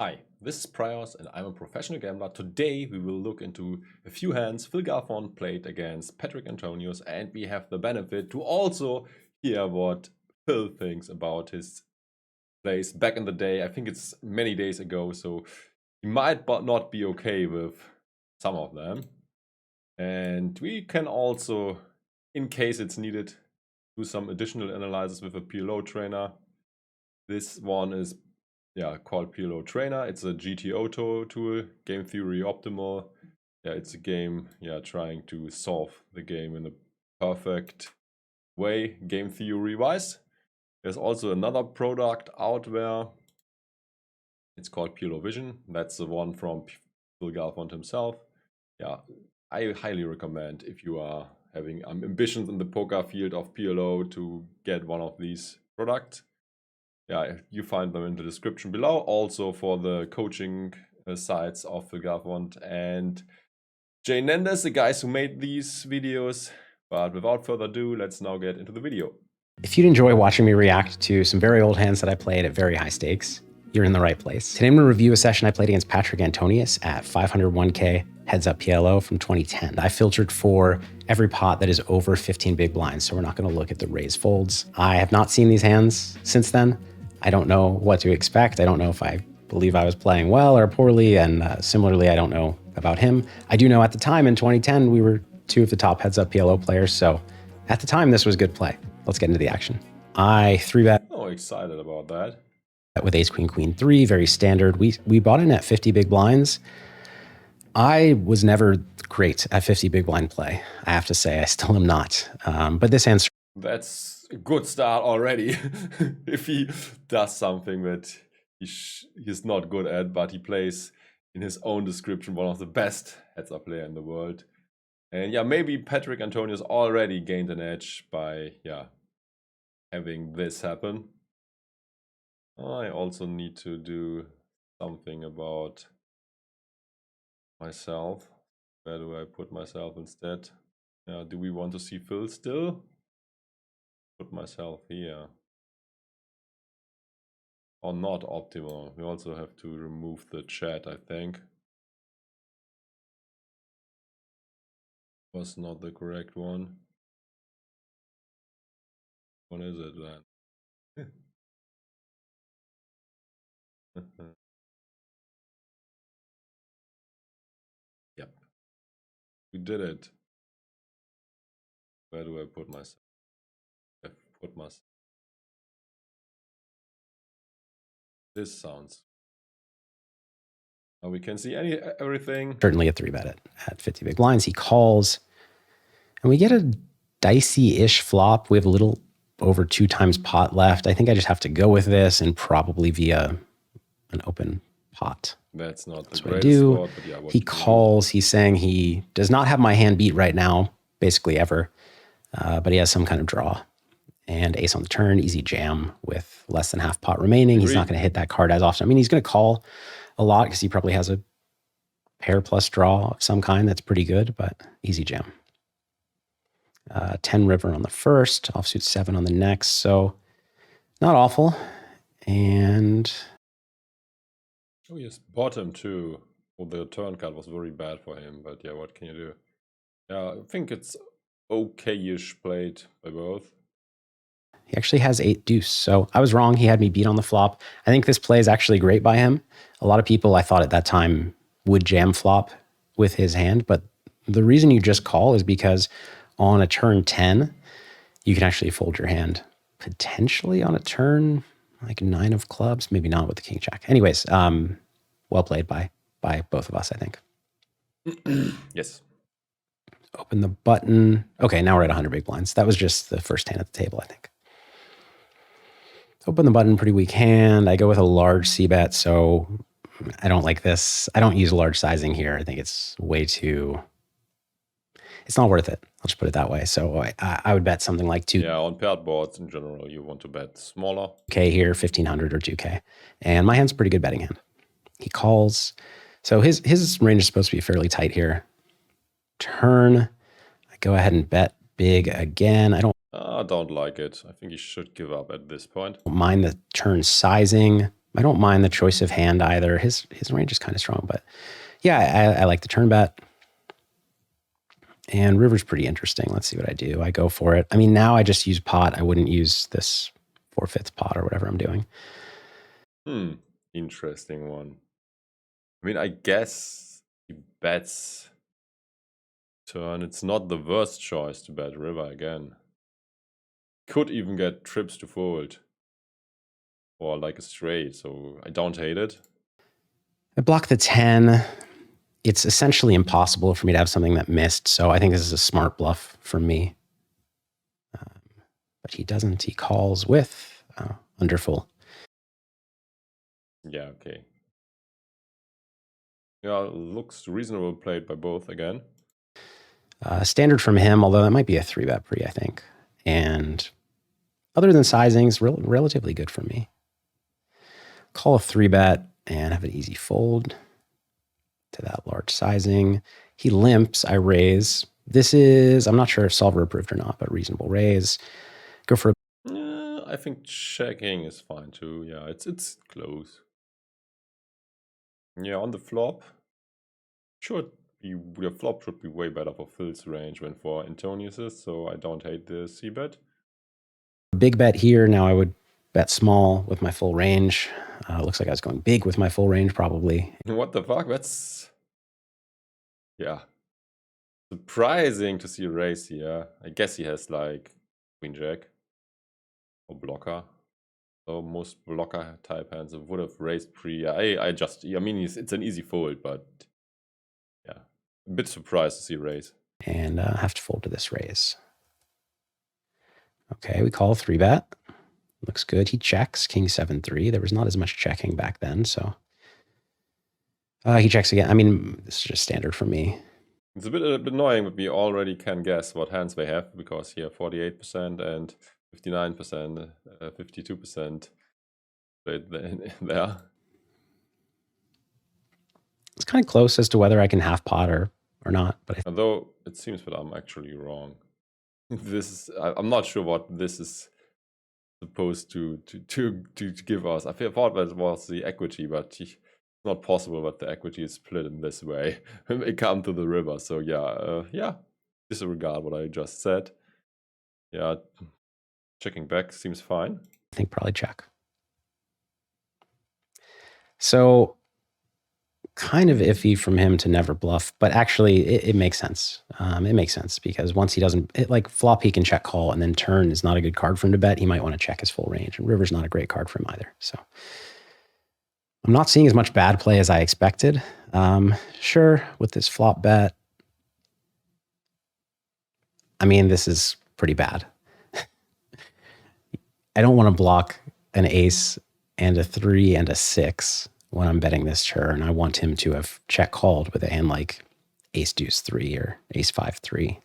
Hi, this is Praios and I'm a professional gambler. Today we will look into a few hands Phil Galfond played against Patrik Antonius, and we have the benefit to also hear what Phil thinks about his plays back in the day. I think it's many days ago, so he might not be okay with some of them. And we can also, in case it's needed, do some additional analysis with a PLO trainer. This one is called PLO Trainer. It's a GTO tool, game theory optimal. It's a game, trying to solve the game in a perfect way, game theory wise. There's also another product out there. It's called PLO Vision. That's the one from Phil Galfond himself. I highly recommend, if you are having ambitions in the poker field of PLO, to get one of these products. You find them in the description below. Also for the coaching sites of Phil Galfond and Jay Nendes, the guys who made these videos. But without further ado, let's now get into the video. If you'd enjoy watching me react to some very old hands that I played at very high stakes, you're in the right place. Today I'm going to review a session I played against Patrik Antonius at 501k heads up PLO from 2010. I filtered for every pot that is over 15 big blinds, so we're not going to look at the raise folds. I have not seen these hands since then. I don't know what to expect. I don't know if I believe I was playing well or poorly, and similarly, I don't know about him. I do know at the time in 2010, we were two of the top heads up PLO players, so at the time, this was good play. Let's get into the action. I 3-bet. Oh, excited about that. With ace, queen, queen, 3, very standard. We bought in at 50 big blinds. I was never great at 50 big blind play. I have to say, I still am not. But this hand... That's a good start already. If he does something that he's not good at, but he plays, in his own description, one of the best heads-up player in the world. And maybe Patrik Antonius already gained an edge by having this happen. I also need to do something about myself. Where do I put myself instead? Do we want to see Phil still? Put myself here. Or not optimal. We also have to remove the chat, I think. Was not the correct one. What is it then? Yep. We did it. Where do I put myself? I put myself. This sounds. Now we can see everything. Certainly a 3-bet at 50 big blinds. He calls, and we get a dicey-ish flop. We have a little over 2 times pot left. I think I just have to go with this and probably via an open pot. That's not the That's what I do. Spot, but he calls. He's saying he does not have my hand beat right now, basically ever, but he has some kind of draw. And ace on the turn, easy jam with less than half pot remaining. He's not going to hit that card as often. I mean, he's going to call a lot because he probably has a pair plus draw of some kind that's pretty good, but easy jam. 10 river on the first, offsuit 7 on the next, so not awful. And oh yes, bottom too. Well, the turn card was very bad for him, but what can you do? I think it's okay-ish played by both. He actually has 8 deuce, so I was wrong. He had me beat on the flop. I think this play is actually great by him. A lot of people, I thought at that time, would jam flop with his hand, but the reason you just call is because on a turn 10, you can actually fold your hand. Potentially on a turn like 9 of clubs, maybe not with the king jack. Anyways, well played by both of us, I think. Yes. Open the button. Okay, now we're at 100 big blinds. That was just the first hand at the table, I think. Open the button, pretty weak hand. I go with a large c-bet, so I don't like this. I don't use large sizing here. I think it's way too... It's not worth it. I'll just put it that way. So I would bet something like 2. Yeah, on paired boards in general, you want to bet smaller. K here, 1,500 or 2K. And my hand's a pretty good betting hand. He calls. So his range is supposed to be fairly tight here. Turn. I go ahead and bet big again. I don't like it. I think he should give up at this point. Don't mind the turn sizing. I don't mind the choice of hand either. His range is kind of strong, but yeah, I like the turn bet. And river's pretty interesting. Let's see what I do. I go for it. I mean, now I just use pot. I wouldn't use this 4/5 pot or whatever I'm doing. Interesting one. I mean, I guess he bets turn. It's not the worst choice to bet river again. Could even get trips to fold. Or like a straight, so I don't hate it. I block the 10. It's essentially impossible for me to have something that missed, so I think this is a smart bluff from me. But he doesn't. He calls with under full. Yeah, okay. Yeah, looks reasonable played by both again. Standard from him, although that might be a 3-bet pre, I think. And other than sizings, relatively good for me. Call a 3-bet and have an easy fold to that large sizing. He limps, I raise. This is, I'm not sure if solver approved or not, but reasonable raise. Go for a... I think checking is fine too. Yeah, it's close. Yeah, on the flop, your flop should be way better for Phil's range than for Antonius's, so I don't hate the c-bet. Big bet here. Now I would bet small with my full range. Looks like I was going big with my full range, probably. What the fuck? That's... yeah. Surprising to see a raise here. I guess he has like queen jack or blocker. So most blocker type hands would have raised pre. I mean, it's an easy fold, but yeah, a bit surprised to see raise. And have to fold to this raise. Okay, we call a 3-bet. Looks good. He checks king 7-3. There was not as much checking back then, so he checks again. I mean, this is just standard for me. It's a bit annoying, but we already can guess what hands they have because here 48% and 59%, 52% right there. It's kind of close as to whether I can half pot or not, but although it seems that I'm actually wrong. I'm not sure what this is supposed to give us. I thought that was the equity, but it's not possible that the equity is split in this way when they come to the river. So yeah, disregard what I just said. Yeah, checking back seems fine. I think probably check. So kind of iffy from him to never bluff, but actually it makes sense. It makes sense because once he doesn't, like flop, he can check call, and then turn is not a good card for him to bet. He might want to check his full range, and river's not a great card for him either. So I'm not seeing as much bad play as I expected. Sure, with this flop bet, I mean, this is pretty bad. I don't want to block an ace and a 3 and a 6 when I'm betting this turn. I want him to have check called with a hand like ace deuce 3 or ace 5-3,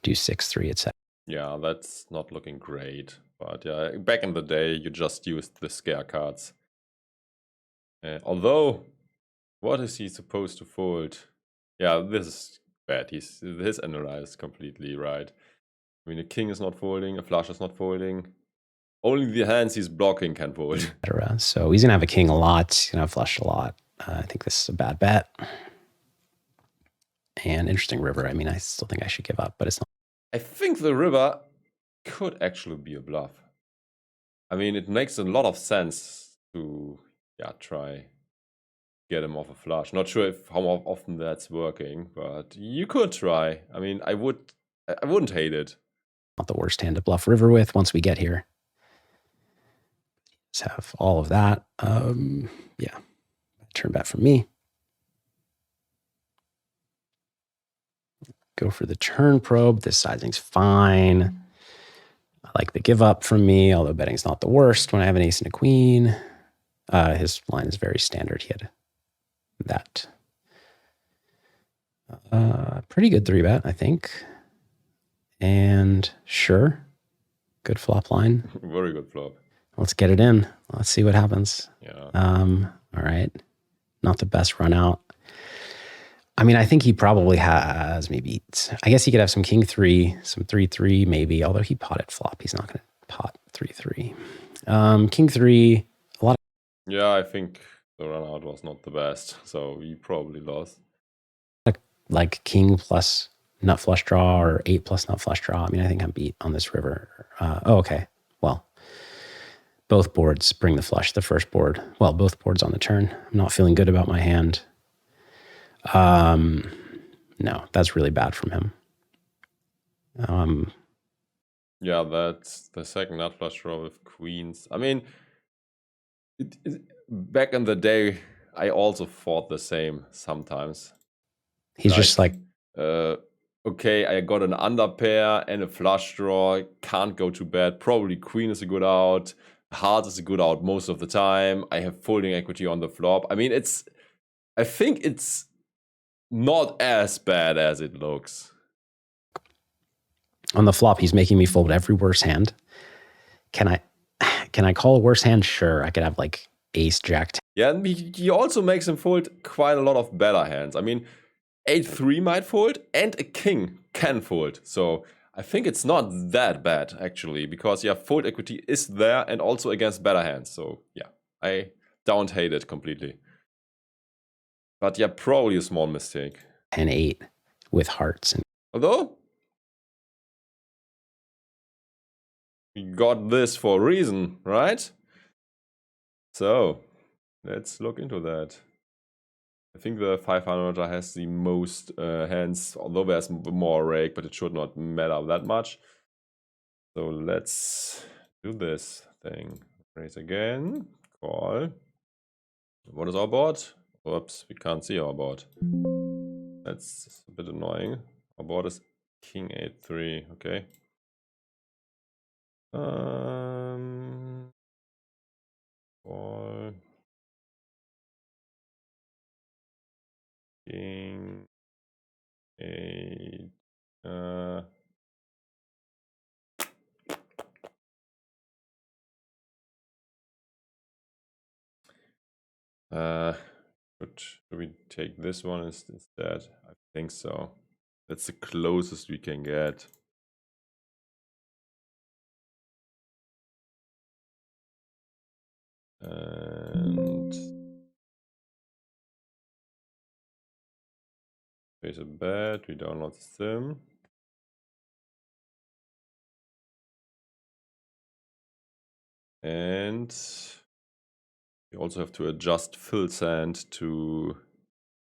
deuce 6-3, etc. Yeah, that's not looking great. But yeah, back in the day, you just used the scare cards. Although, what is he supposed to fold? Yeah, this is bad. His analyze is completely right. I mean, a king is not folding, a flush is not folding. Only the hands he's blocking can fold. So he's going to have a king a lot. He's going to have flushed a lot. I think this is a bad bet. And interesting river. I mean, I still think I should give up, but it's not. I think the river could actually be a bluff. I mean, it makes a lot of sense to try get him off a flush. Not sure how often that's working, but you could try. I mean, I wouldn't hate it. Not the worst hand to bluff river with once we get here. Let's have all of that. Yeah, turn bet for me. Go for the turn probe. This sizing's fine. I like the give up from me, although betting's not the worst when I have an ace and a queen. His line is very standard. He had that. Pretty good 3-bet, I think. And sure, good flop line. Very good flop. Let's get it in. Let's see what happens. Yeah. All right. Not the best run out. I mean, I think he probably has maybe, I guess he could have some king 3, some 3-3 maybe, although he potted flop. He's not going to pot 3-3. King 3, Yeah, I think the run out was not the best, so we probably lost. Like king plus nut flush draw or 8 plus nut flush draw. I mean, I think I'm beat on this river. Oh, okay. Well, both boards bring the flush. The first board, well, both boards on the turn. I'm not feeling good about my hand. No, that's really bad from him. Yeah, that's the second nut flush draw with queens. I mean, back in the day, I also thought the same sometimes. He's just like, okay, I got an under pair and a flush draw. Can't go too bad. Probably queen is a good out. Heart is a good out most of the time. I have folding equity on the flop. I mean, I think it's not as bad as it looks. on the flop, he's making me fold every worse hand. Can I call a worse hand? Sure, I could have like ace, jack. Yeah, and he also makes him fold quite a lot of better hands. I mean, 8-3 might fold and a king can fold. So I think it's not that bad, actually, because, yeah, fold equity is there and also against better hands. So, yeah, I don't hate it completely. But, yeah, probably a small mistake. 10-8 with hearts. Although, we got this for a reason, right? So, let's look into that. I think the 500 has the most hands, although there's more rake, but it should not matter that much. So let's do this thing. Raise again, call. What is our board? Oops, we can't see our board. That's a bit annoying. Our board is king 8-3, okay. Call. King 8. Should we take this one instead? I think so. That's the closest we can get. And place a bet, we download the sim. And we also have to adjust full sand to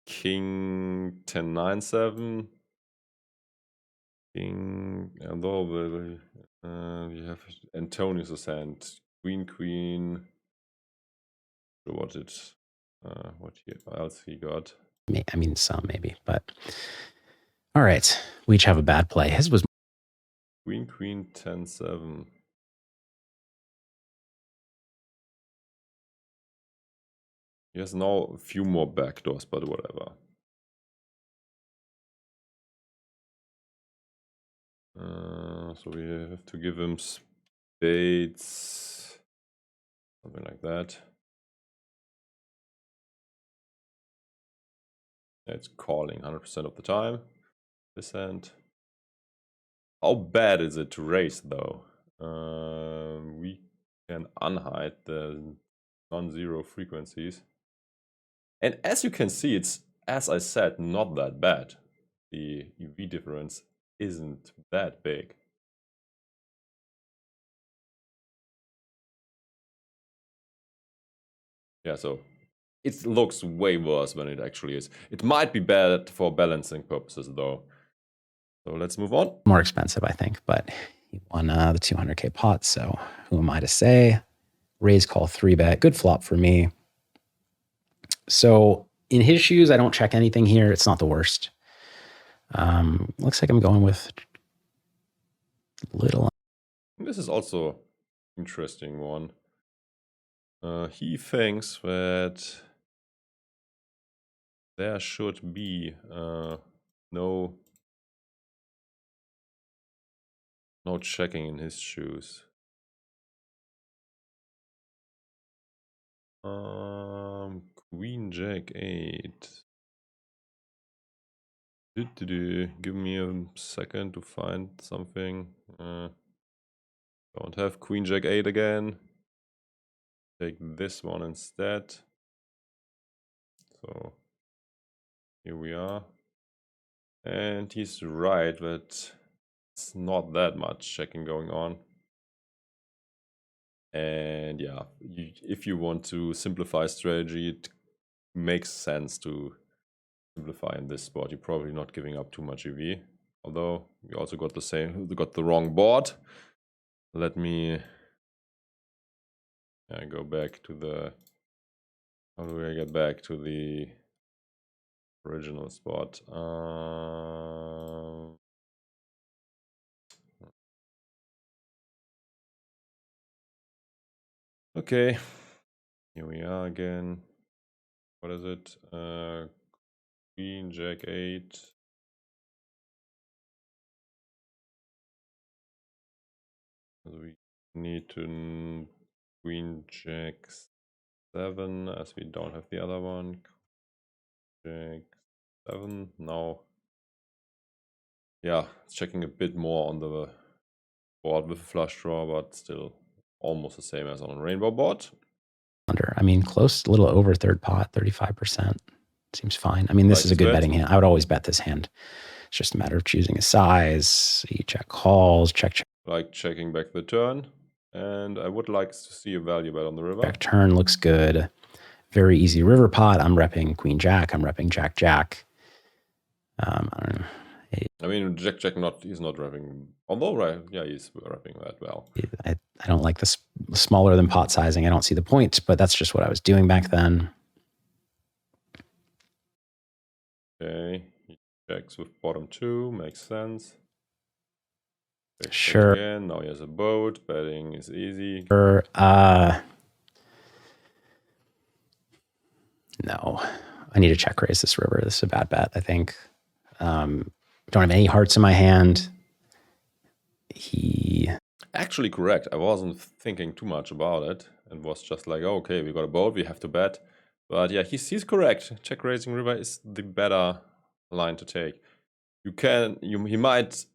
king 10-9-7. King, although we have Antonius' hand, queen. What else he got? I mean, some maybe, but all right. We each have a bad play. His was queen 10-7. He has now a few more backdoors, but whatever. So we have to give him spades, something like that. It's calling 100% of the time. This hand. How bad is it to raise though? We can unhide the non-zero frequencies. And as you can see, it's, as I said, not that bad. The EV difference isn't that big. Yeah, so it looks way worse than it actually is. It might be bad for balancing purposes though. So let's move on. more expensive, I think, but he won the 200K pot. So who am I to say? Raise, call, 3-bet. Good flop for me. So in his shoes, I don't check anything here. It's not the worst. Looks like I'm going with little. This is also an interesting one. He thinks that there should be no checking in his shoes. Queen Jack 8. Give me a second to find something. Don't have Queen Jack 8 again. take this one instead. So here we are. And he's right, but it's not that much checking going on. And yeah, if you want to simplify strategy, it makes sense to simplify in this spot. You're probably not giving up too much EV. Although we also got the wrong board. Let me go back to the. How do I get back to the original spot? Okay, here we are again. What is it? Queen, Jack 8. So we need to Queen, Jack 7, as we don't have the other one. Jack 7. Now, yeah, it's checking a bit more on the board with a flush draw, but still almost the same as on a rainbow board. I mean, close, a little over third pot, 35%. Seems fine. I mean, this is a good betting hand. I would always bet this hand. It's just a matter of choosing a size. You check calls, check. Like checking back the turn. And I would like to see a value bet on the river. Check turn looks good. Very easy river pot. I'm repping Queen Jack. I'm repping Jack Jack. I don't know. I mean, Jack Jack he's not repping. Although, right, yeah, he's repping that well. I don't like the smaller than pot sizing. I don't see the point, but that's just what I was doing back then. Okay, he checks with bottom 2, makes sense. Check Sure. Again. Now he has a boat. Betting is easy. Sure. No, I need to check raise this river. This is a bad bet, I think. Don't have any hearts in my hand. Actually correct. I wasn't thinking too much about it and was just like, oh, okay, we got a boat, we have to bet. But yeah, he's correct. Check raising river is the better line to take. You might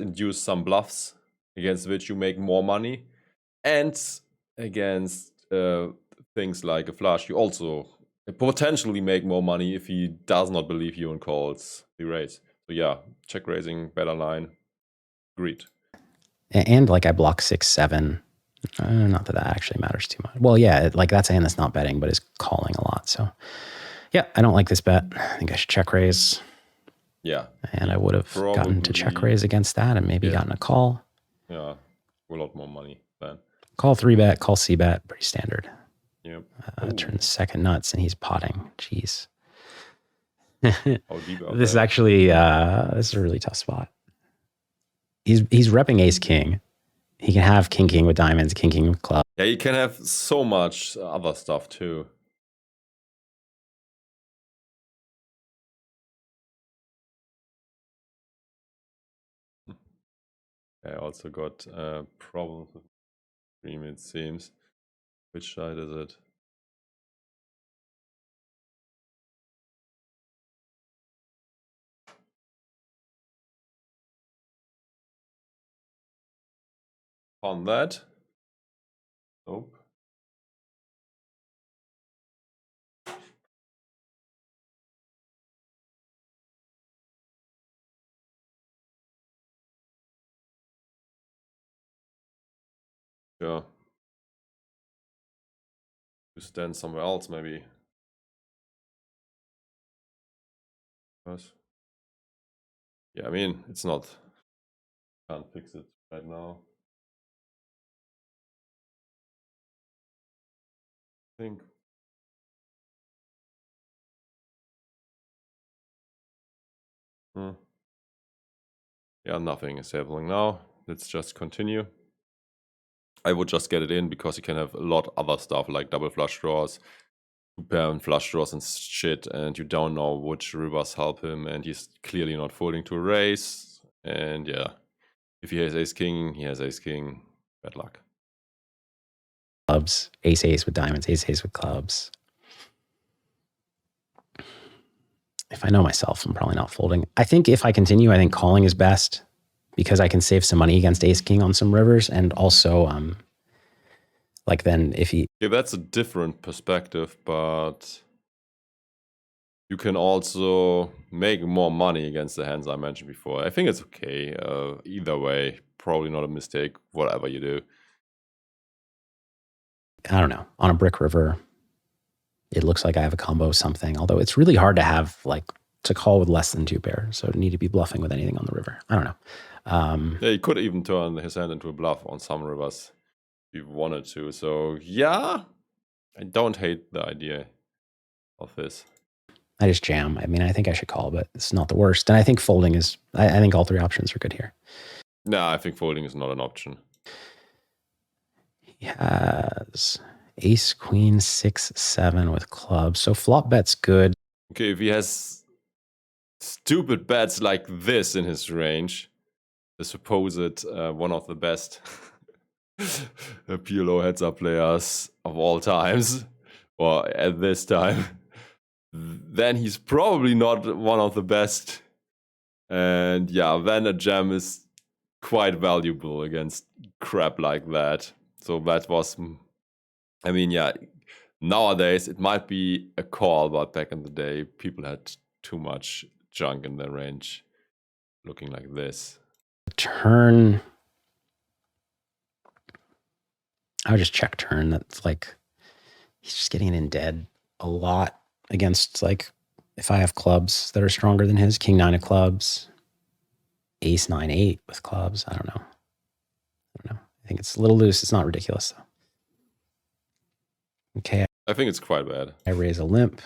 induce some bluffs against which you make more money, and against things like a flush, you also potentially make more money if he does not believe you and calls the raise. So yeah, check raising, better line. Agreed. And like I block 6, 7. Not that actually matters too much. Well, yeah, like that's a hand that's not betting, but is calling a lot. So yeah, I don't like this bet. I think I should check raise. Yeah. And I would have gotten to check raise against that and maybe gotten a call. Yeah, a lot more money then. Call 3-bet, call C-bet, pretty standard. Yep. Turns second nuts and he's potting. Jeez. How deep out This is actually, this is a really tough spot. He's repping ace king. He can have king king with diamonds, king king with clubs. Yeah, you can have so much other stuff too. I also got problems with stream, it seems. Which side is it? On that? Nope. Yeah. To stand somewhere else, maybe. Yeah, I mean, it's not. Can't fix it right now. I think. Yeah, nothing is happening now. Let's just continue. I would just get it in because you can have a lot other stuff like double flush draws, 2-pair and flush draws and shit, and you don't know which rivers help him, and he's clearly not folding to a raise. And yeah, if he has ace king, he has ace king. Bad luck. Clubs, ace ace with diamonds, ace ace with clubs. If I know myself, I'm probably not folding. I think if I continue, I think calling is best because I can save some money against ace king on some rivers, and also Like then if he... Yeah, that's a different perspective, but you can also make more money against the hands I mentioned before. I think it's okay. Either way, probably not a mistake, whatever you do. I don't know. On a brick river, it looks like I have a combo of something, although it's really hard to have, like, to call with less than 2 pairs. So need to be bluffing with anything on the river. I don't know. Yeah, he could even turn his hand into a bluff on some rivers if he wanted to. So yeah, I don't hate the idea of this. I just jam. I mean, I think I should call, but it's not the worst. And I think folding is, I think all 3 options are good here. No, I think folding is not an option. He has ace, queen, 6, 7 with clubs. So flop bet's good. Okay, if he has stupid bets like this in his range, the supposed one of the best PLO heads-up players of all times, or at this time, then he's probably not one of the best. And yeah, then a jam is quite valuable against crap like that. So that was, I mean, yeah, nowadays it might be a call, but back in the day, people had too much junk in their range looking like this. Turn, I would just check turn. That's like, he's just getting it in dead a lot against, like, if I have clubs that are stronger than his, king 9 of clubs, ace 9, 8 with clubs. I don't know. I think it's a little loose. It's not ridiculous though. Okay. I think it's quite bad. I raise a limp.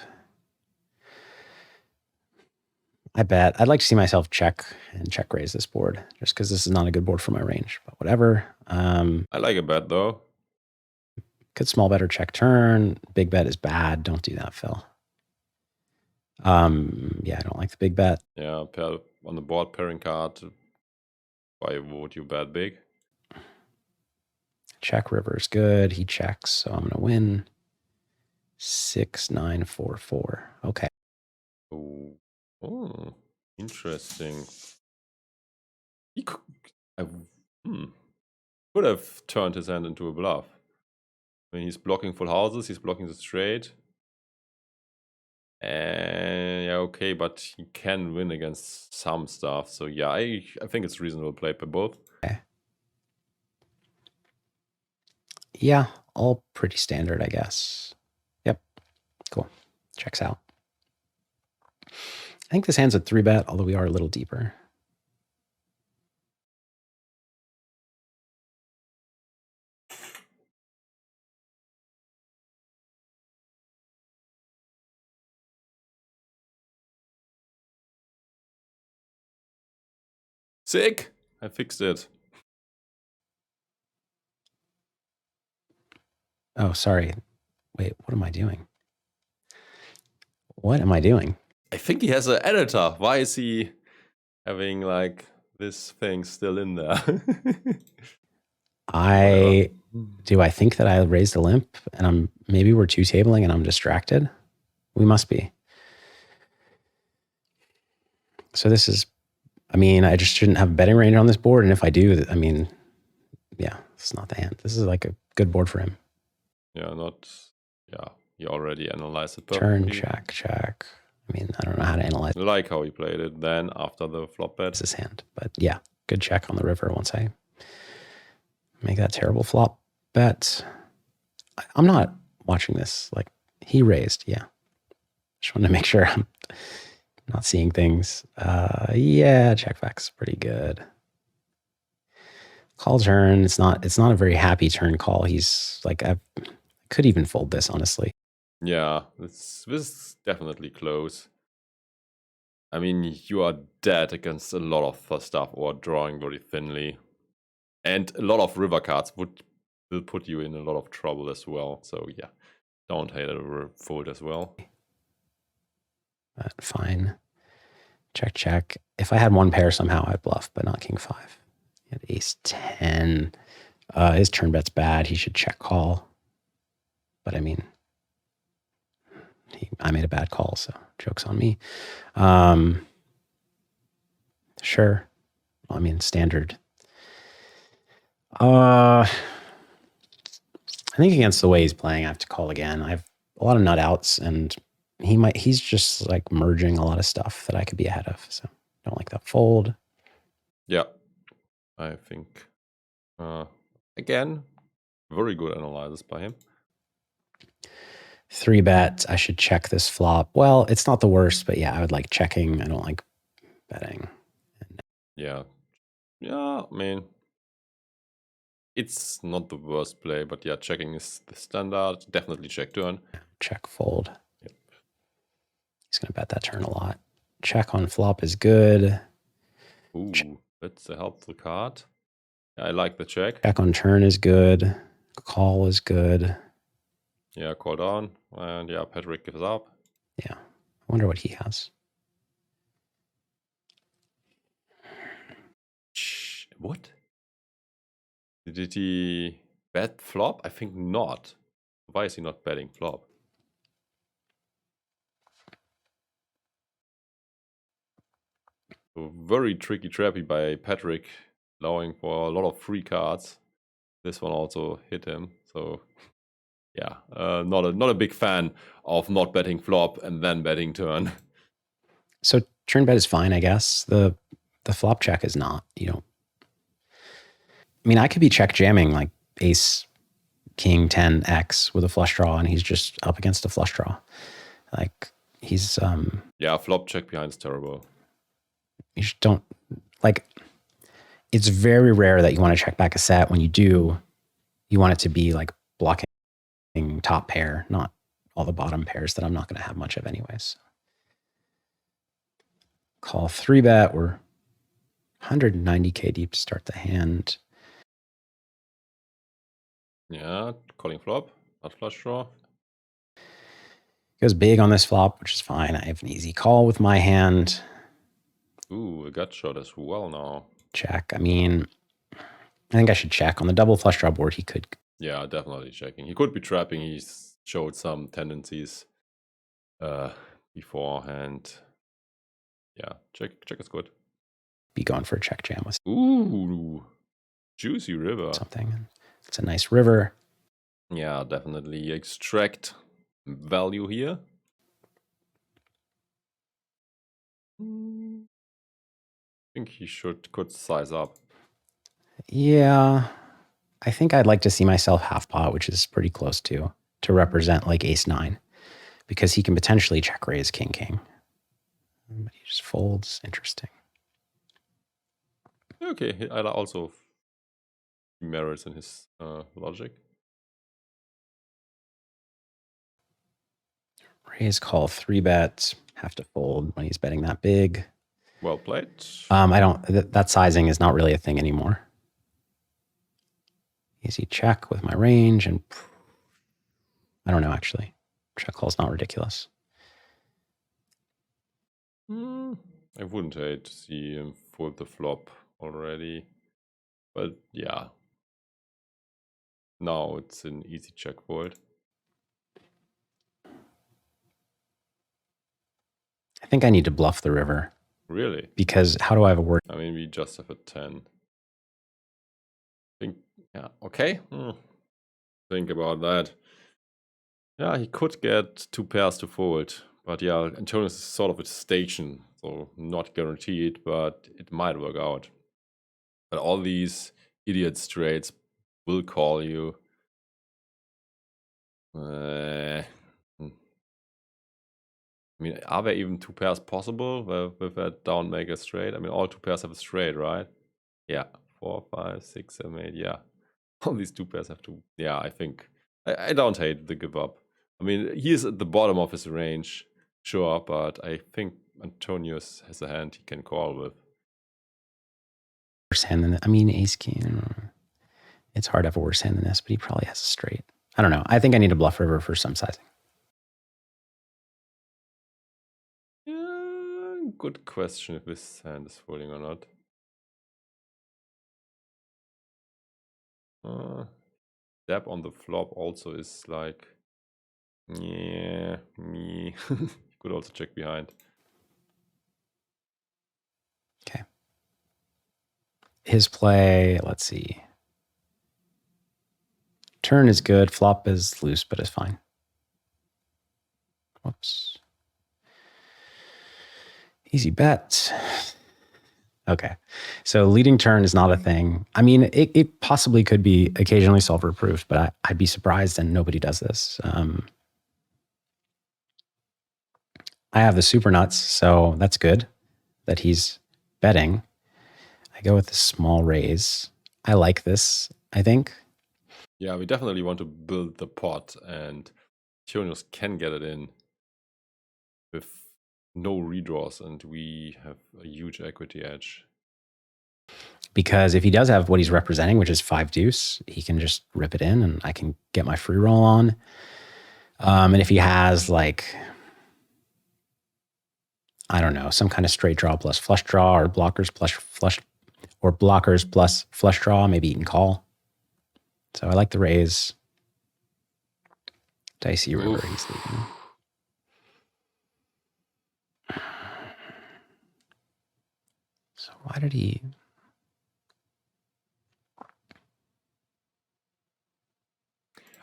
I bet. I'd like to see myself check raise this board just because this is not a good board for my range, but whatever. I like a bet though. Could small bet or check turn. Big bet is bad. Don't do that, Phil. Yeah, I don't like the big bet. Yeah, pair on the board pairing card. Why would you bet big? Check river is good. He checks, so I'm gonna win. 6, 9, 4, 4. Okay. Oh, interesting. He could, could have turned his hand into a bluff. I mean, he's blocking full houses. He's blocking the straight. And yeah, okay, but he can win against some stuff. So yeah, I think it's reasonable play by both. Okay. Yeah, all pretty standard, I guess. Yep. Cool. Checks out. I think this hand's a 3-bet, although we are a little deeper. Sick! I fixed it. Oh, sorry. Wait, what am I doing? What am I doing? I think he has an editor. Why is he having like this thing still in there? Do I think that I raised a limp and maybe we're 2-tabling and I'm distracted? We must be. So this is, I mean, I just shouldn't have a betting range on this board. And if I do, I mean, yeah, it's not the hand. This is like a good board for him. Yeah, you already analyzed it perfectly. Turn, check. I mean, I don't know how to analyze it. I like how he played it then after the flop bet. It's his hand, but yeah, good check on the river once I make that terrible flop bet. I'm not watching this. Like, he raised, yeah. Just wanted to make sure I'm not seeing things. Yeah, check back's pretty good. Call turn. It's not a very happy turn call. He's like, I could even fold this, honestly. Yeah, this is definitely close. I mean, you are dead against a lot of stuff or drawing very thinly. And a lot of river cards will put you in a lot of trouble as well. So yeah, don't hate a fold as well. Fine. Check. If I had one pair somehow, I'd bluff, but not king 5. He had ace 10. His turn bet's bad. He should check call. But I mean, I made a bad call, so joke's on me. Sure. I mean, standard. I I think against the way he's playing, I have to call again. I have a lot of nut outs, and he's just like merging a lot of stuff that I could be ahead of. So don't like that fold. Yeah, I think again, very good analysis by him. 3-bet, I should check this flop. Well, it's not the worst, but yeah, I would like checking. I don't like betting. Yeah, I mean, it's not the worst play, but yeah, checking is the standard. Definitely check turn. Check fold. Yep. He's going to bet that turn a lot. Check on flop is good. Ooh, that's a helpful card. I like the check. Check on turn is good. Call is good. Yeah, call down. And yeah, Patrik gives up. Yeah. I wonder what he has. What? Did he bet flop? I think not. Why is he not betting flop? So very tricky trappy by Patrik, allowing for a lot of free cards. This one also hit him. So yeah, not a big fan of not betting flop and then betting turn. So turn bet is fine, I guess. The flop check is not. You know, I mean, I could be check jamming like ace, king, 10, X with a flush draw, and he's just up against a flush draw. Like he's yeah, flop check behind is terrible. You just don't like. It's very rare that you want to check back a set. When you do, you want it to be like blocking top pair, not all the bottom pairs that I'm not going to have much of anyways. Call 3-bet. We're 190k deep to start the hand. Yeah, calling flop, not flush draw. Goes big on this flop, which is fine. I have an easy call with my hand. Ooh, a gut shot as well now. Check. I mean, I think I should check. On the double flush draw board, he could. Yeah, definitely checking. He could be trapping. He's showed some tendencies beforehand. Yeah, check is good. Be going for a check jam with. Ooh, juicy river. Something. It's a nice river. Yeah, definitely extract value here. I think he could size up. Yeah, I think I'd like to see myself half pot, which is pretty close to represent like ace 9, because he can potentially check raise king king. But he just folds. Interesting. Okay, I also merits in his logic. Raise, call, 3-bet. Have to fold when he's betting that big. Well played. I don't. That sizing is not really a thing anymore. Easy check with my range, and I don't know actually. Check call's not ridiculous. I wouldn't hate to see him fold the flop already, but yeah. Now it's an easy check fold. I think I need to bluff the river. Really? Because how do I have a word? I mean, we just have a 10. Think, yeah, okay. Think about that. Yeah, he could get 2 pairs to fold, but yeah, Antonius is sort of a station, so not guaranteed, but it might work out. But all these idiot straights will call you. I mean, are there even 2 pairs possible with that down make a straight? I mean, all 2 pairs have a straight, right? Yeah, 4, 5, 6, 7, 8, yeah. All these 2 pairs have to, yeah, I think. I don't hate the give up. I mean, he is at the bottom of his range, sure, but I think Antonius has a hand he can call with. Worse hand than that. I mean, ace king. It's hard to have a worse hand than this, but he probably has a straight. I don't know. I think I need a bluff river for some sizing. Yeah, good question if this hand is folding or not. Dab on the flop also is like, yeah, me. You could also check behind. Okay. His play, let's see. Turn is good. Flop is loose, but it's fine. Whoops. Easy bet. Okay. So leading turn is not a thing. I mean, it possibly could be occasionally solver approved, but I'd be surprised, and nobody does this. I have the super nuts, so that's good that he's betting. I go with the small raise. I like this, I think. Yeah, we definitely want to build the pot, and Antonius can get it in with no redraws, and we have a huge equity edge. Because if he does have what he's representing, which is 5 deuce, he can just rip it in, and I can get my free roll on. And if he has like, I don't know, some kind of straight draw plus flush draw, or blockers plus flush, or blockers plus flush draw, maybe he can call. So I like the raise. Dicey river he's leading. So why did he?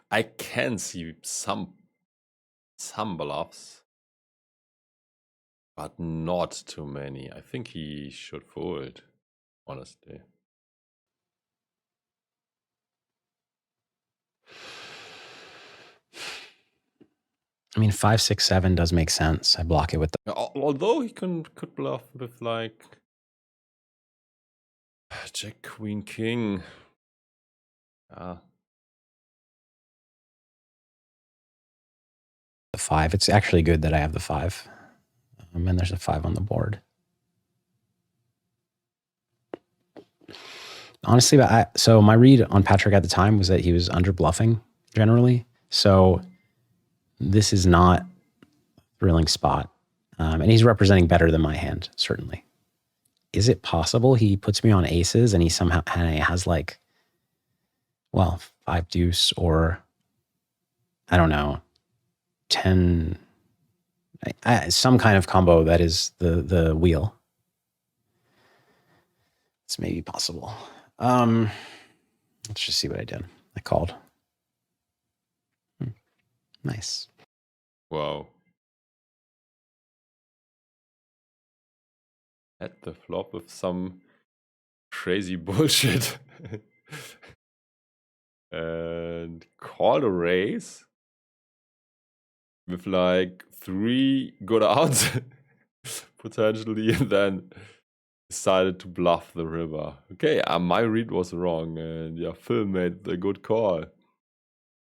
I can see some bluffs, but not too many. I think he should fold, honestly. I mean, 5, 6, 7 does make sense. I block it with the. Although he could bluff with like Jack, Queen, King. The 5. It's actually good that I have the 5. And there's a 5 on the board. Honestly, so my read on Patrik at the time was that he was under bluffing generally. So this is not a thrilling spot. And he's representing better than my hand, certainly. Is it possible he puts me on aces and he somehow has like, well, 5 deuce, or I don't know, 10, some kind of combo that is the wheel? It's maybe possible. Let's just see what I did. I called. Nice. Wow. At the flop with some crazy bullshit. And called a raise with like 3 good outs potentially, and then decided to bluff the river. Okay, my read was wrong, and yeah, Phil made the good call.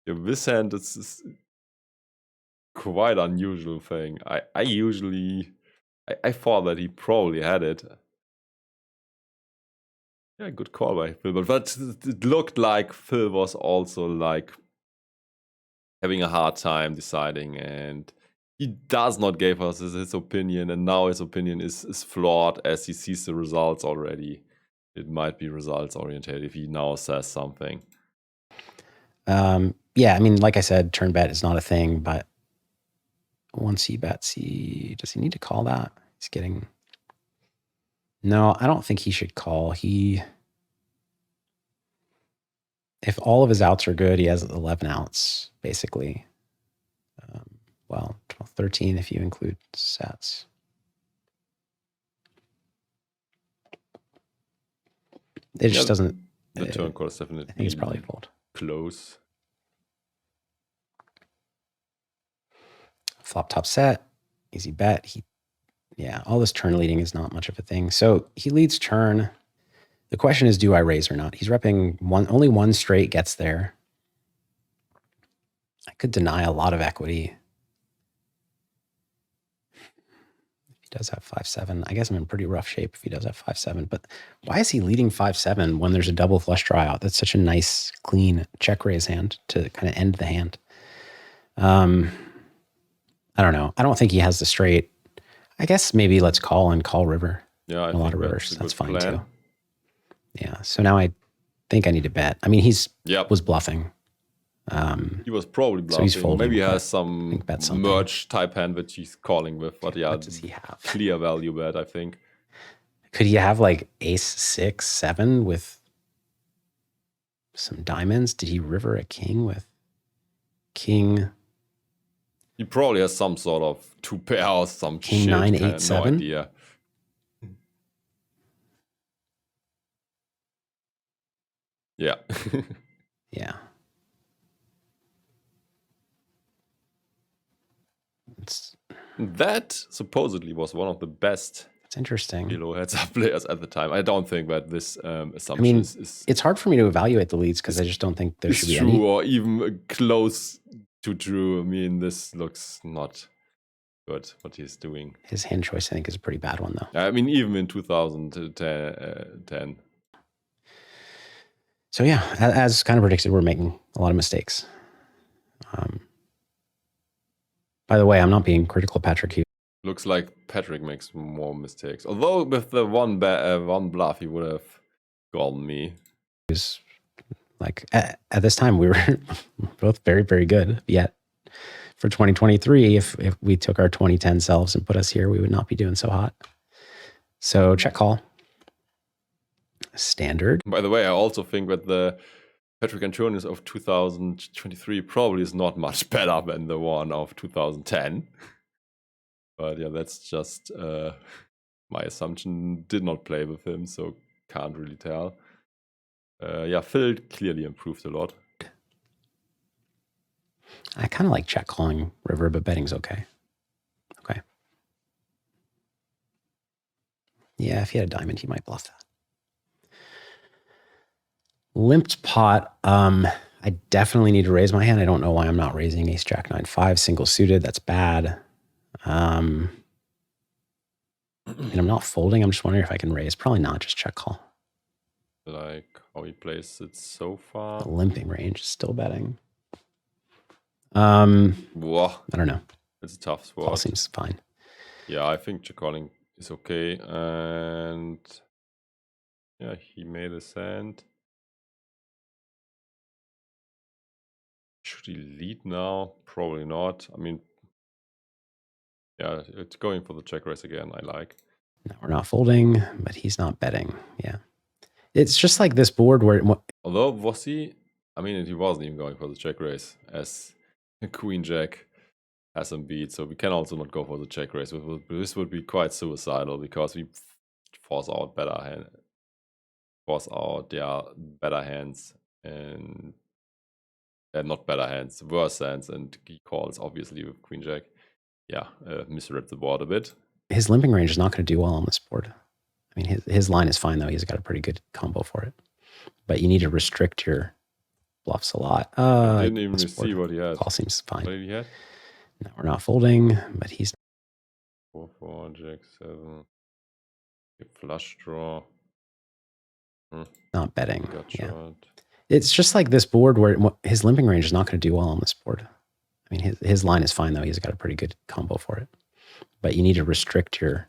Yeah, this hand is quite unusual thing. I usually I thought that he probably had it. Yeah, good call by Phil, but it looked like Phil was also like having a hard time deciding, and he does not give us his opinion, and now his opinion is flawed as he sees the results already. It might be results oriented if he now says something. Yeah, I mean, like I said, turn bet is not a thing, but once he bets, does he need to call that? He's getting. No, I don't think he should call. If all of his outs are good, he has 11 outs, basically. Well, 12, 13 if you include sets. It just doesn't. The turn call is definitely. I think it's probably fold. Close. Flop top set, easy bet. Yeah, all this turn leading is not much of a thing. So he leads turn. The question is, do I raise or not? He's repping only one straight gets there. I could deny a lot of equity. If he does have 5-7, I guess I'm in pretty rough shape if he does have 5-7. But why is he leading 5-7 when there's a double flush draw out? That's such a nice, clean check raise hand to kind of end the hand. I don't know. I don't think he has the straight. I guess maybe let's call and call river. Yeah, I a lot of think rivers. That's fine plan. too. Yeah. So now I think I need to bet. I mean, was bluffing. He was probably bluffing. So he's folding. Maybe he has some merge type hand which he's calling with. But yeah, what does he have? Clear value bet, I think. Could he have like ace 6, 7 with some diamonds. Did he river a king with king? He probably has some sort of 2 pairs, some King shit. 9, 8, No 7. idea. Yeah. Yeah. That supposedly was one of the best It's interesting. PLO heads-up players at the time. I don't think that this assumption is it's hard for me to evaluate the leads because I just don't think there should be true any. or even close to true. I mean, this looks not good, what he's doing. His hand choice, I think, is a pretty bad one, though. I mean, even in 2010. So yeah, as kind of predicted, we're making a lot of mistakes. By the way, I'm not being critical of Patrik here. Looks like Patrik makes more mistakes. Although with the one bluff, he would have gotten me. Like at this time, we were both very, very good. Yet for 2023, if we took our 2010 selves and put us here, we would not be doing so hot. So check call. Standard. By the way, I also think that the Patrik Antonius of 2023 probably is not much better than the one of 2010. But yeah, that's just my assumption. Did not play with him, so can't really tell. Yeah, Phil clearly improved a lot. I kind of like check calling river, but betting's okay. Okay. Yeah, if he had a diamond, he might bluff that. Limped pot. I definitely need to raise my hand. I don't know why I'm not raising ace jack 9 5 single suited. That's bad. And I'm not folding. I'm just wondering if I can raise. Probably not. Just check call. Like how he plays it so far. The limping range is still betting. Whoa. I don't know. It's a tough spot. Call seems fine. Yeah, I think check calling is okay. And yeah, he made a send. Should he lead now? Probably not. I mean, yeah, it's going for the check raise again. I like. No, we're not folding, but he's not betting. Yeah. It's just like this board where... Although, was he? I mean, he wasn't even going for the check raise as Queen Jack has him beat. So we can also not go for the check raise. This would be quite suicidal because we force out better hands and not better hands, worse hands, and he calls obviously with Queen Jack. Yeah, misread the board a bit. His limping range is not going to do well on this board. I mean, his line is fine though. He's got a pretty good combo for it, but you need to restrict your bluffs a lot. I didn't even see what he had. Call seems fine. What did he have? No, we're not folding, but he's 4-4, Jack 7, flush draw. not betting. Got yeah. shot. It's just like this board where his limping range is not going to do well on this board. I mean, his line is fine though. He's got a pretty good combo for it, but you need to restrict your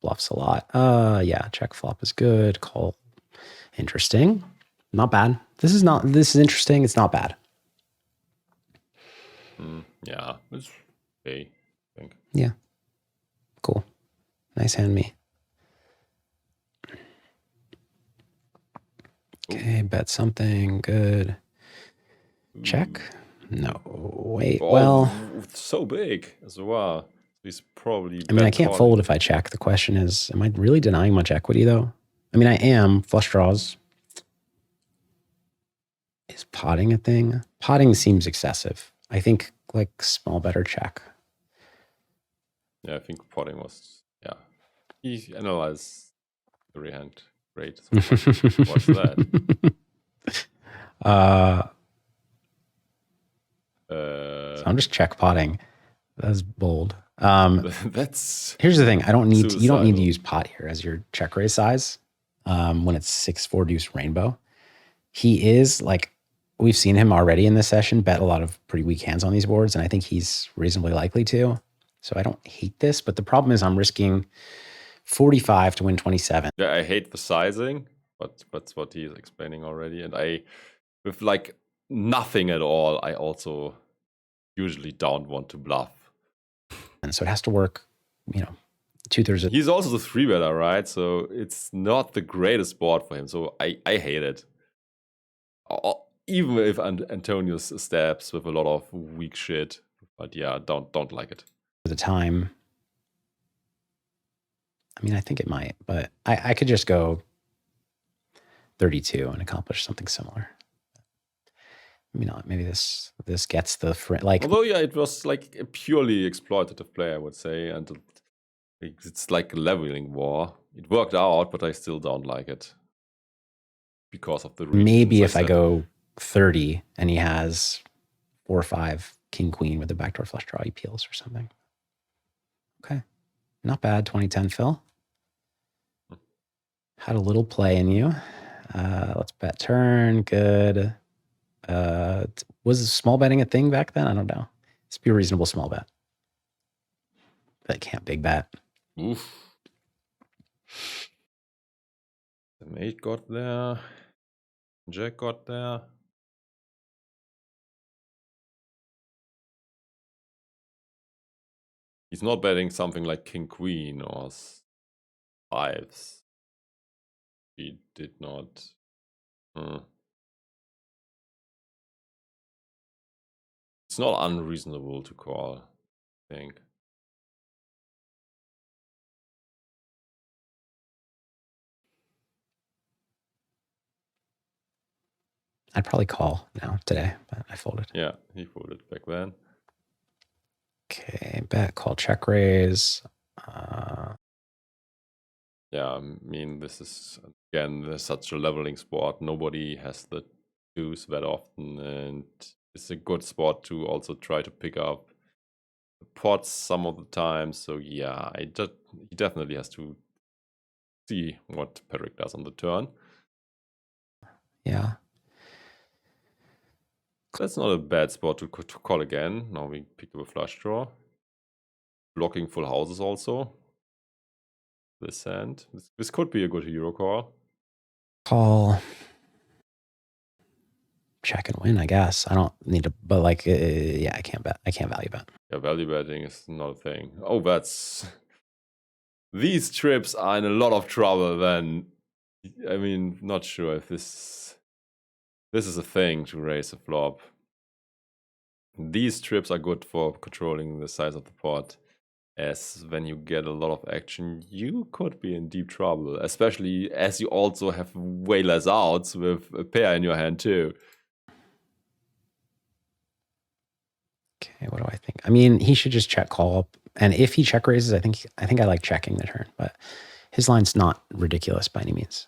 bluffs a lot. Yeah, check flop is good. Call, interesting. Not bad. This is interesting. It's not bad. Yeah, it's okay, I think. Yeah. Cool. Nice hand me. Okay, bet something. Good. Check. No, wait. Oh, well, it's so big as well. He's probably. I mean, I can't fold if I check. The question is, am I really denying much equity though? I mean, I am. Flush draws. Is potting a thing? Potting seems excessive. I think like small better check. Yeah, I think potting was. Yeah, he analyzed the rehand. Great. So what's that? So I'm just check potting. That's bold. That's here's the thing. I don't need suicidal. You don't need to use pot here as your check raise size. When it's 6-4 deuce rainbow, he is like, we've seen him already in this session bet a lot of pretty weak hands on these boards, and I think he's reasonably likely to. So I don't hate this, but the problem is I'm risking 45 to win 27. Yeah, I hate the sizing, but that's what he's explaining already. And I, with like nothing at all, I also usually don't want to bluff. And so it has to work, 2/3 of... He's also the 3-better, right? So it's not the greatest board for him. So I hate it. even if Antonius stabs with a lot of weak shit. But yeah, don't like it. At the time, I mean, I think it might, but I could just go 32 and accomplish something similar. Maybe not. Maybe this gets the like. Although yeah, it was like a purely exploitative play, I would say, and it's like a leveling war. It worked out, but I still don't like it because of the reasons. Maybe if I go 30 and he has 4 or 5 king queen with a backdoor flush draw, he peels or something. Okay, not bad. 2010 Phil. Had a little play in you. Let's bet turn. Good. Was small betting a thing back then? I don't know. Let's be a reasonable small bet. But can't big bet. Oof. The mate got there. Jack got there. He's not betting something like king queen or fives. He did not. It's not unreasonable to call, I think. I'd probably call now today, but I folded. Yeah, he folded back then. Okay, bet, call, check raise. Yeah, I mean, this is, again, such a leveling sport. Nobody has the twos that often, and it's a good spot to also try to pick up the pots some of the time. So yeah, he definitely has to see what Patrik does on the turn. Yeah. That's not a bad spot to call again. Now we pick up a flush draw. Blocking full houses also. This hand. This could be a good hero call. Call. Check and win, I guess. I don't need to, but like, yeah, I can't bet. I can't value bet. Yeah, value betting is not a thing. Oh, that's... These trips are in a lot of trouble then. I mean, not sure if this is a thing to raise a flop. These trips are good for controlling the size of the pot, as when you get a lot of action, you could be in deep trouble, especially as you also have way less outs with a pair in your hand too. Okay, what do I think? I mean, he should just check call up, and if he check raises, I think I like checking the turn, but his line's not ridiculous by any means.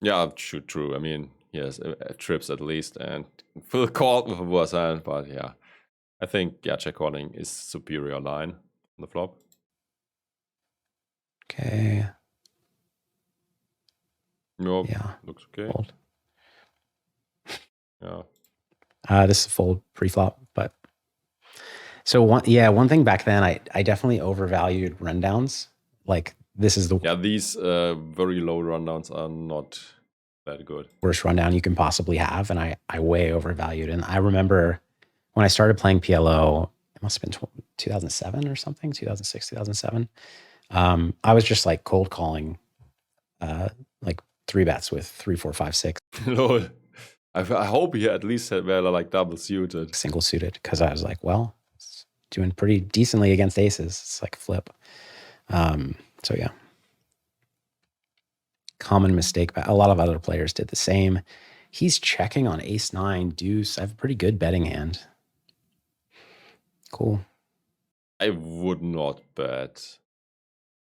Yeah, true. I mean, he has trips at least, and Phil called with a worse hand, but yeah, I think check calling is superior line on the flop. Okay. Nope. Yeah. Looks okay. Fold. Yeah. This is a fold pre-flop, but so one thing back then, I definitely overvalued rundowns. Like this is the these very low rundowns are not that good. Worst rundown you can possibly have, and I way overvalued. And I remember when I started playing PLO, it must have been 2007 or something, 2006, 2007. I was just like cold calling, like 3 bets with 3, 4, 5, 6. Lol. I hope he at least had like double suited. Single suited, because I was like, well, it's doing pretty decently against aces. It's like a flip. So yeah. Common mistake, but a lot of other players did the same. He's checking on ace 9, deuce. I have a pretty good betting hand. Cool. I would not bet.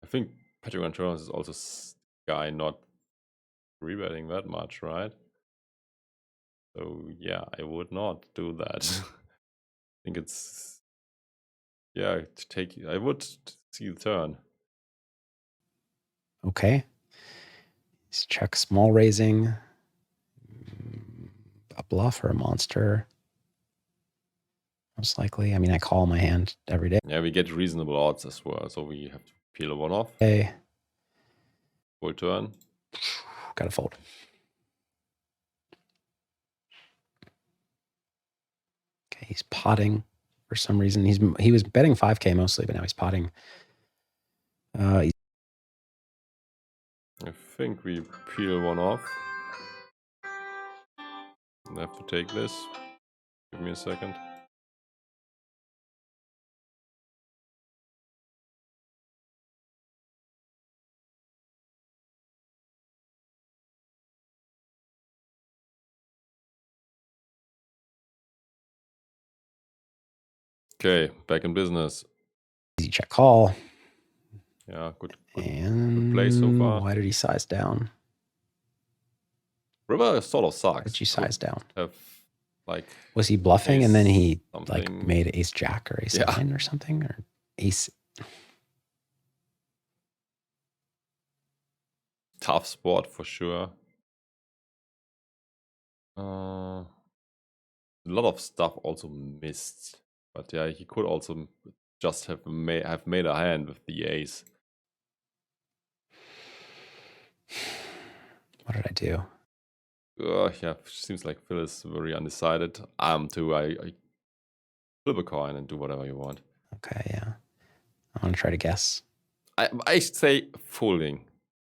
I think Patrik Antonius is also a guy not rebetting that much, right? So yeah, I would not do that. I think it's I would see the turn. Okay. Let's check small raising. A bluff or a monster. Most likely. I mean, I call my hand every day. Yeah, we get reasonable odds as well, so we have to peel a one off. Okay. Full turn. Gotta fold. Okay, he's potting for some reason. He was betting 5K mostly, but now he's potting. I think we peel one off. I have to take this. Give me a second. Okay, back in business. Easy check call. Yeah, good And play so far. Why did he size down? River sort of sucks. Why did you size down? Was he bluffing and then he like made ace jack or ace 9 or something? Or ace? Tough spot for sure. A lot of stuff also missed. But yeah, he could also just have made a hand with the ace. What did I do? Yeah, seems like Phil is very undecided. I'm too. I flip a coin and do whatever you want. Okay, yeah. I want to try to guess. I say folding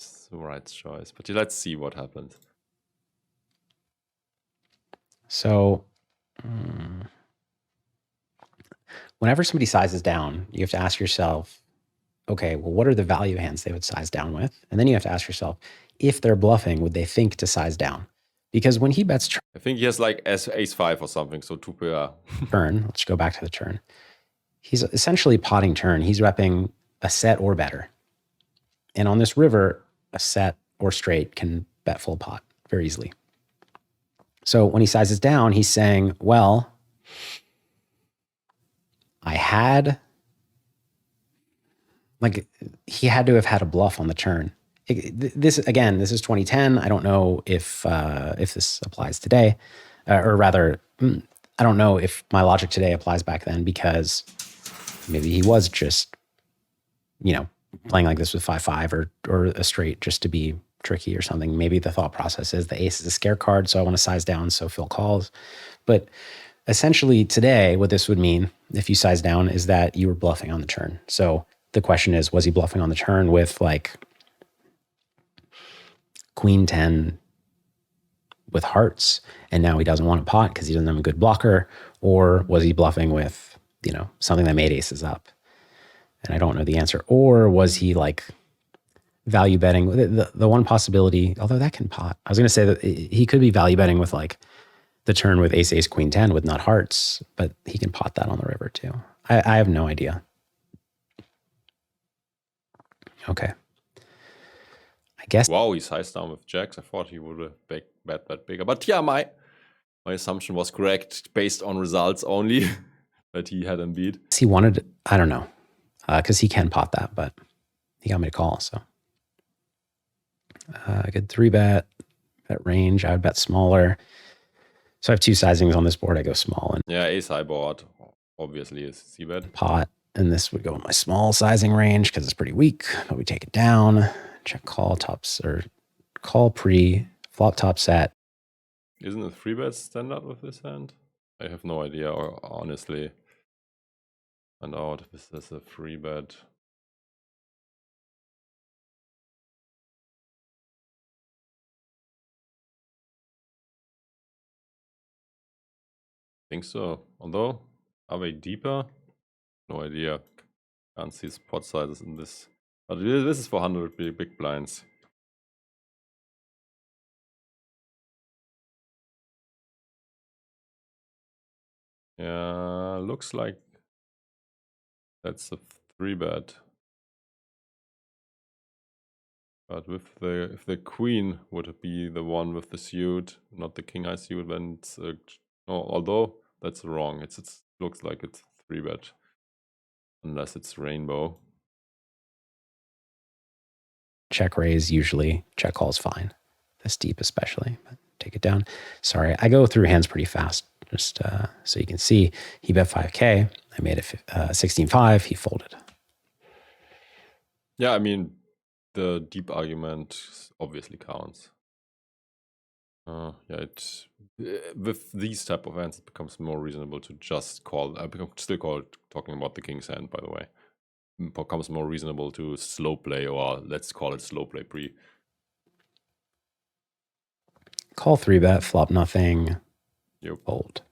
is the right choice, but let's see what happens. So, whenever somebody sizes down, you have to ask yourself, okay, well, what are the value hands they would size down with? And then you have to ask yourself, if they're bluffing, would they think to size down? Because when he bets turn, I think he has like ace-5 or something, so 2 pair. Turn, let's go back to the turn. He's essentially potting turn. He's repping a set or better. And on this river, a set or straight can bet full pot very easily. So when he sizes down, he's saying, well, he had to have had a bluff on the turn. This is 2010. I don't know if this applies today, or rather, I don't know if my logic today applies back then, because maybe he was just, playing like this with 5-5 or a straight just to be tricky or something. Maybe the thought process is the ace is a scare card, so I want to size down, so Phil calls. But essentially today, what this would mean if you size down is that you were bluffing on the turn. So the question is, was he bluffing on the turn with like Queen 10 with hearts, and now he doesn't want a pot because he doesn't have a good blocker? Or was he bluffing with, something that made aces up? And I don't know the answer. Or was he like value betting? The one possibility, although that can pot, I was going to say that he could be value betting with like the turn with ace, ace, queen 10 with nut hearts, but he can pot that on the river too. I have no idea. Okay. I guess. Wow, he sized down with jacks. I thought he would have bet that bigger. But yeah, my assumption was correct based on results only that he had him beat. He wanted, I don't know, because he can pot that, but he got me to call, so. Good 3-bet, bet range. I would bet smaller. So I have 2 sizings on this board. I go small. And yeah, ace high board obviously is c-bet. Pot, and this would go in my small sizing range because it's pretty weak, but we take it down. Check call tops, or call pre, flop top set. Isn't a 3-bet standard with this hand? I have no idea, or honestly. And out, this is a 3-bet. I think so. Although, are they deeper? No idea. Can't see pot sizes in this. But this is for 100 big blinds. Yeah, looks like that's a 3-bet. But with if the queen would be the one with the suit, not the king eye suit, then it's although that's wrong. It looks like it's 3-bet, unless it's rainbow. Check raise usually. Check call's fine. This deep especially. But take it down. Sorry, I go through hands pretty fast. Just so you can see, he bet 5K. I made it 16-5. He folded. Yeah, I mean, the deep argument obviously counts. Yeah, with these type of hands, it becomes more reasonable to just call. I still call it talking about the king's hand, by the way. It becomes more reasonable to slow play, or let's call it slow play pre. Call 3-bet, flop nothing. Yep. Fold.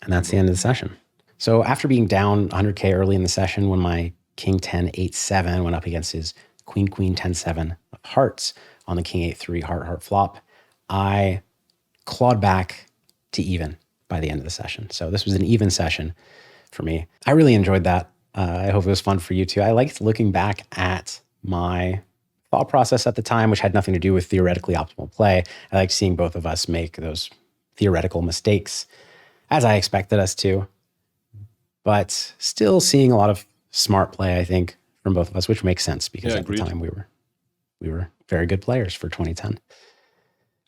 And that's the end of the session. So after being down 100K early in the session, when my King 10 8-7 went up against his Queen 10-7 of hearts on the King 8-3 heart flop, I clawed back to even by the end of the session. So this was an even session for me. I really enjoyed that. I hope it was fun for you too. I liked looking back at my thought process at the time, which had nothing to do with theoretically optimal play. I liked seeing both of us make those theoretical mistakes, as I expected us to, but still seeing a lot of smart play, I think, from both of us, which makes sense because at the time we were very good players for 2010.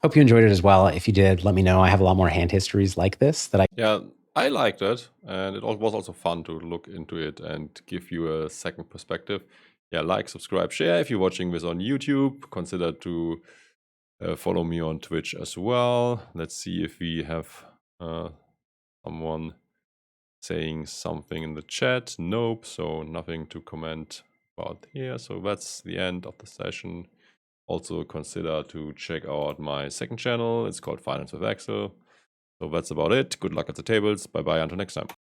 Hope you enjoyed it as well. If you did, let me know. I have a lot more hand histories like this that I liked it, and it was also fun to look into it and give you a second perspective. Yeah, like, subscribe, share. If you're watching this on YouTube, consider to follow me on Twitch as well. Let's see if we have someone saying something in the chat. Nope, so nothing to comment about here. So that's the end of the session. Also consider to check out my second channel. It's called Finance with Axel. So that's about it. Good luck at the tables. Bye bye until next time.